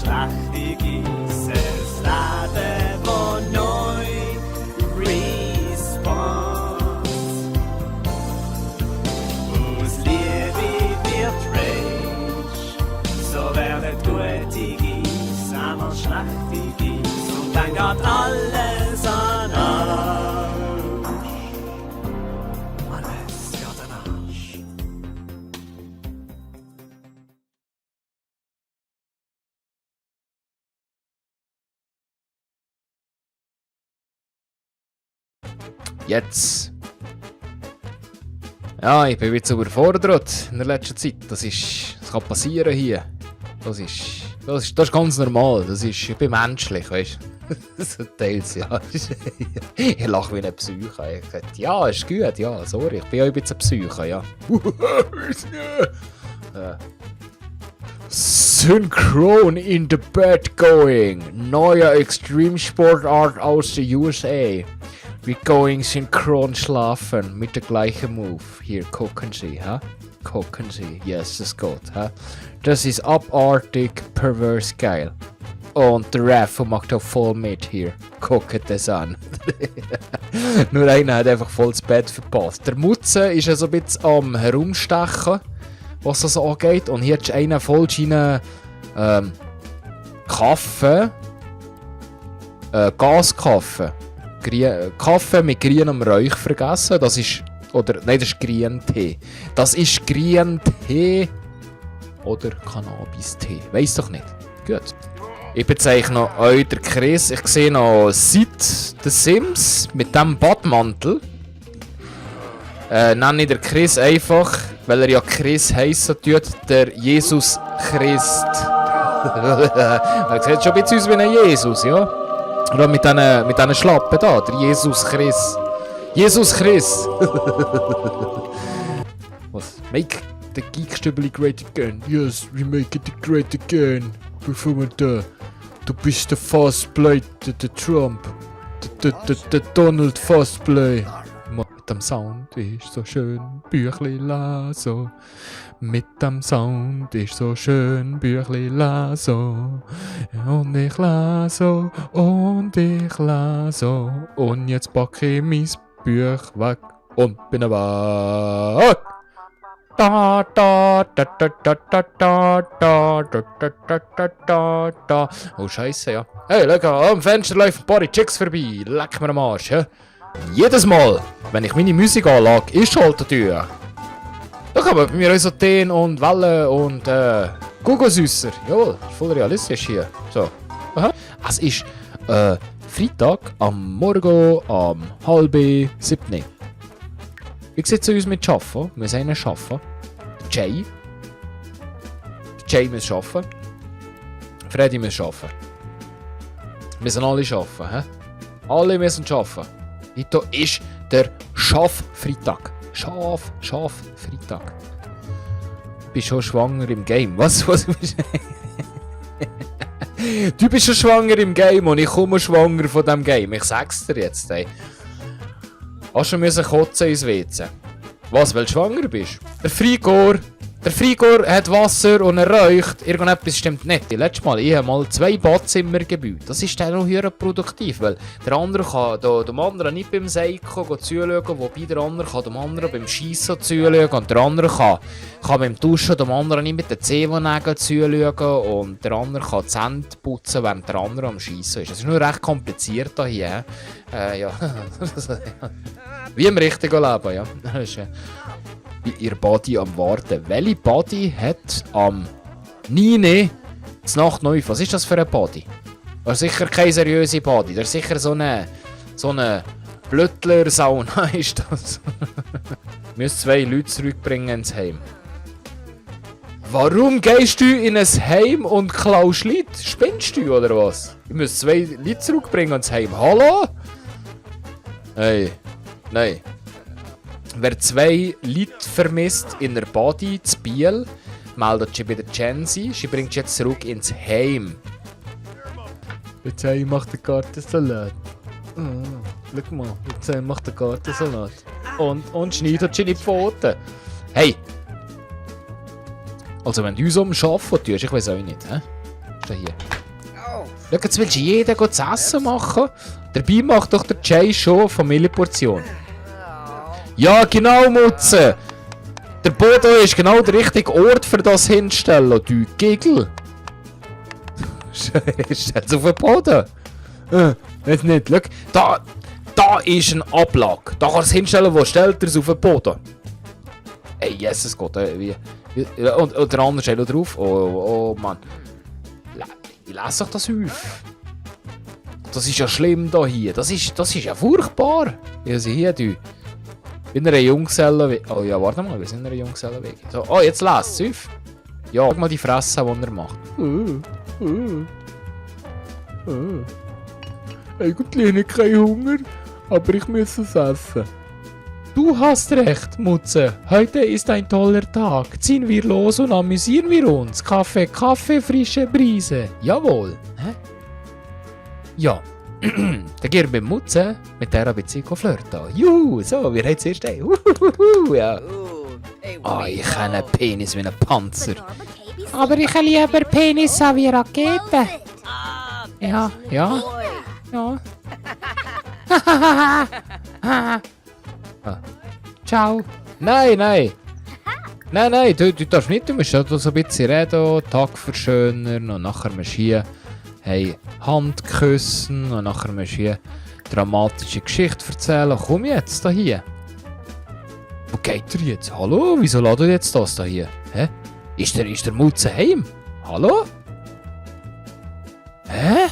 schlechte Geisse, das Leben, wo neu respawnt. Aus Liebe wird Rage, so werden gute Geisse, einmal schlechte Geisse, und dann geht alles an Arsch. Alles geht an Arsch. Jetzt. Ja, ich bin wieder überfordert in der letzten Zeit. Das kann passieren hier. Das ist ganz normal. Ich bin menschlich, weißt du. So teils, ja. Ich lache wie ein Psycho. Ich sage, ja, ist gut, ja, sorry. Ich bin auch ein bisschen Psycho, ja. Synchron in the bed going. Neue Extremsportart aus der USA. Wir going synchron schlafen mit der gleichen Move. Hier, gucken Sie, ha? Gucken Sie. Yes, das geht, ha? Das ist abartig, pervers geil. Und der Ref macht auch voll mit hier. Guckt das an. Nur einer hat einfach voll das Bett verpasst. Der Mutze ist ja so ein bisschen am Herumstechen, was das angeht. Und hier hat einer voll seinen Kaffee. Gaskaffee. Kaffee mit grünem Räuch vergessen. Das ist. Oder. Nein, das ist Grüntee. Das ist Grüntee. Oder Cannabis-Tee. Weiss doch nicht. Gut. Ich bezeichne euch der Chris. Ich sehe noch Sid The Sims mit dem Badmantel. Nenne ich der Chris einfach, weil er ja Chris heissen tut, der Jesus Christ. Er sieht schon ein bisschen aus wie ein Jesus, ja? Oder mit diesen Schlappen da, der Jesus Christ. Jesus Christ! Was? Make the Geekstübli great again. Yes, we make it great again. Bevor wir da. Du bist der Fastplay, der Trump. Der Donald Fastplay. Mit dem Sound ist so schön, Büchli laso. Mit dem Sound ist so schön, Büchli laso. Und ich laso, und ich laso. Und jetzt packe ich mein Buch weg und bin weg. Da da da da da da da da da da da da da. Oh Scheiße, ja. Hey, schau, am Fenster läuft ein paar Chicks vorbei. Leck mir am Arsch, ja. Jedes Mal, wenn ich meine Musikanlage einschalte, da kann man bei mir auch so Tee und Wellen und Gugosüsser. Jawohl, voll realistisch hier. So. Aha. Es ist Freitag am Morgen um 6:30. Wie sieht es aus mit Arbeiten? Wir müssen einen arbeiten. Der Jay muss arbeiten. Freddy muss arbeiten. Wir müssen alle arbeiten. He? Alle müssen arbeiten. Heute ist der Schaff-Freitag. Schaff-Freitag. Du bist schon schwanger im Game. Was? Du bist schon schwanger im Game und ich komme schwanger von diesem Game. Ich sag's dir jetzt, ey. Hast du müssen kotzen ins WC? Was, weil du schwanger bist? Der Frigor hat Wasser und er räucht. Irgendetwas stimmt nicht. Letztes Mal, ich habe mal 2 Badzimmer gebaut. Das ist dann noch höher produktiv, weil der andere kann dem anderen nicht beim Seiko zuschauen, wobei der andere kann dem anderen beim Schiessen zuschauen und der andere kann beim Duschen dem anderen nicht mit den Zehennägeln zuschauen und der andere kann die Zähne putzen, während der andere am Schiessen ist. Das ist nur recht kompliziert hier. Ja. Wie im richtigen Leben, ja. Wie ihr Body am Warten. Welche Body hat am 9. Nacht neu? Was ist das für ein Body? Das ist sicher keine seriöse Body. Das ist sicher so eine Blöttler-Sauna ist das. Du musst 2 Leute zurückbringen ins Heim. Warum gehst du in ein Heim und klaust Leute? Spinnst du oder was? Du musst 2 Leute zurückbringen ins Heim. Hallo? Hey. Nein. Wer 2 Leute vermisst in der Body zu Biel, meldet sich bei der Jensi. Sie bringt jetzt zurück ins Heim. Jetzt macht der Gartensalat. Schau mal, jetzt macht der Gartensalat. Und schneidet seine Pfoten. Hey! Also wenn du uns um Arbeiten tust, ich weiß auch nicht, hä? da hier. Schau, jetzt willst du jeden zu essen machen. Dabei macht doch der Jay schon Familienportion. Ja, genau, Mutze. Der Boden ist genau der richtige Ort für das hinstellen, du Gigel. Stell's auf den Boden. Jetzt nicht, schau. Da ist ein Ablage. Da kannst du es hinstellen, wo stellt er es auf den Boden. Ey, Jesus Gott, wie? Und der andere steht noch drauf. Oh Mann. Ich lese doch das auf. Das ist ja schlimm da hier. Das ist ja furchtbar. Also hier, du. In einer Junggesellenwege. Oh ja, warte mal, wir sind in einer Junggesellenwege. So, oh, jetzt lest es auf. Ja, schau mal die Fresse, die er macht. Eigentlich habe ich keinen Hunger, aber ich muss es essen. Du hast recht, Mutze. Heute ist ein toller Tag. Ziehen wir los und amüsieren wir uns. Kaffee, Kaffee, frische Brise. Jawohl. Hä? Ja. Dann gehen wir mit Mutze mit dieser Beziehung flirten. Juhu, so, wir haben es erst ein. Ja. Oh, ich habe einen Penis wie ein Panzer. Aber ich habe lieber Penis wie Raketen. Ja. Ciao. Nein, du darfst nicht, du musst so ein bisschen reden, Tag verschönern und nachher musst du hier Hand küssen und nachher musst du hier dramatische Geschichte erzählen. Komm jetzt, da hier. Wo geht er jetzt? Hallo? Wieso lädt er jetzt das da hier? Hä? Ist der Mutze heim? Hallo? Hä?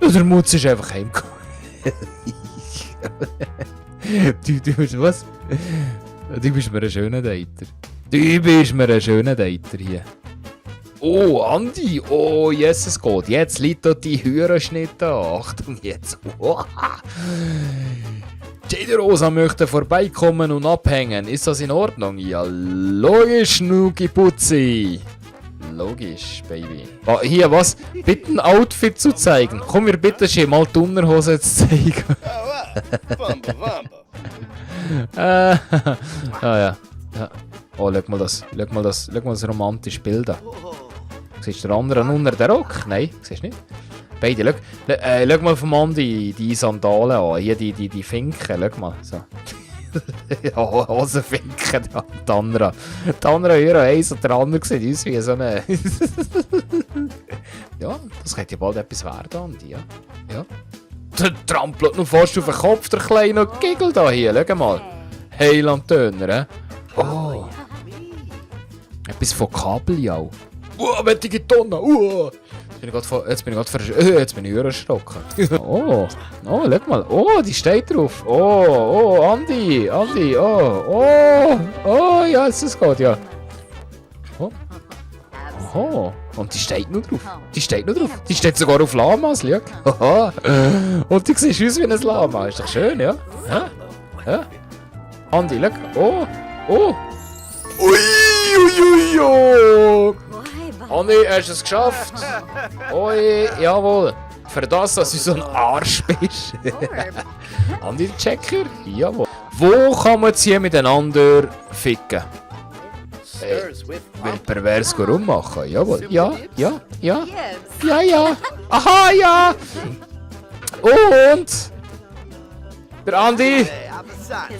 Der Mutze ist einfach heimgekommen. Du bist was? Du bist mir ein schöner Dater. Du bist mir ein schöner Dater hier. Oh, Andi. Oh, Jesus Gott. Jetzt liegt da die Hühnerschnitte an. Achtung jetzt. Oh. Jade Rosa möchte vorbeikommen und abhängen. Ist das in Ordnung? Ja, logisch, Schnucki Putzi. Logisch, Baby. Oh, hier, was? Bitte ein Outfit zu zeigen. Komm mir bitte schon mal die Unterhose zu zeigen. Ja. Oh, schau mal das romantische Bild an. Siehst du den anderen unter den Rock? Nein, siehst du nicht? Beide, schau mal vom Andi die Sandalen an. Hier die Finken, schau mal. So. Ja, Hosenfinken, die andere. Die andere Hörer eins und der andere sieht aus wie so eine... Ja, das könnte ja bald etwas werden, Andi, ja. Der trampelt noch fast auf den Kopf, der kleine Giggle da hier, schau mal. Hey, Lantöner, Oh. Etwas von Kabeljau. Wettige Tonne, Jetzt bin ich erschrocken. Oh, schau mal. Oh, die steht drauf. Oh, Andi. Oh, ja, es geht, ja. Oh, und die steht noch drauf. Die steht sogar auf Lamas, schau. Und du siehst aus wie ein Lama. Ist doch schön, ja? Ja. Andi, schau. Oh. Ui. Andi, hast du es geschafft? Oi, jawohl. Für das, dass du so ein Arsch bist. Andi, der Checker? Jawohl. Wo kann man jetzt hier miteinander ficken? Will pervers rummachen? Jawohl. Ja. Aha, ja. Und? Der Andi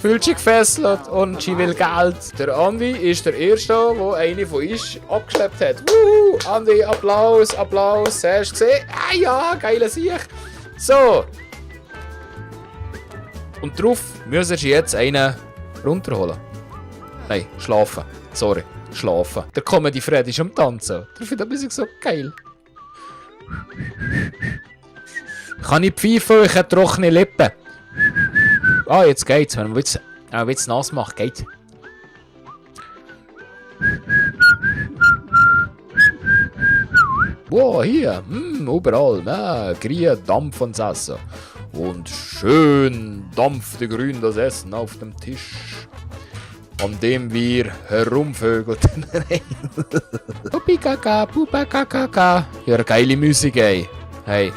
fühlt sich gefesselt und sie will Geld. Der Andi ist der Erste, der eine von uns abgeschleppt hat. Andi, Applaus. Hast du gesehen? Ah ja, geile Sicht. So. Und drauf müssen sie jetzt einen runterholen. Nein, schlafen. Sorry, schlafen. Der Comedy Fred ist am Tanzen. Der findet Musik so geil. Ich kann nicht pfeifen, ich habe trockene Lippen. Ah, jetzt geht's. Wenn man jetzt nass macht, geht's. Wow, hier. Überall. Grün Dampf ans Essen. Und schön dampfte grün das Essen auf dem Tisch, an dem wir herumvögelten. Pupikaka. Ja, geile Musik, ey. Hey.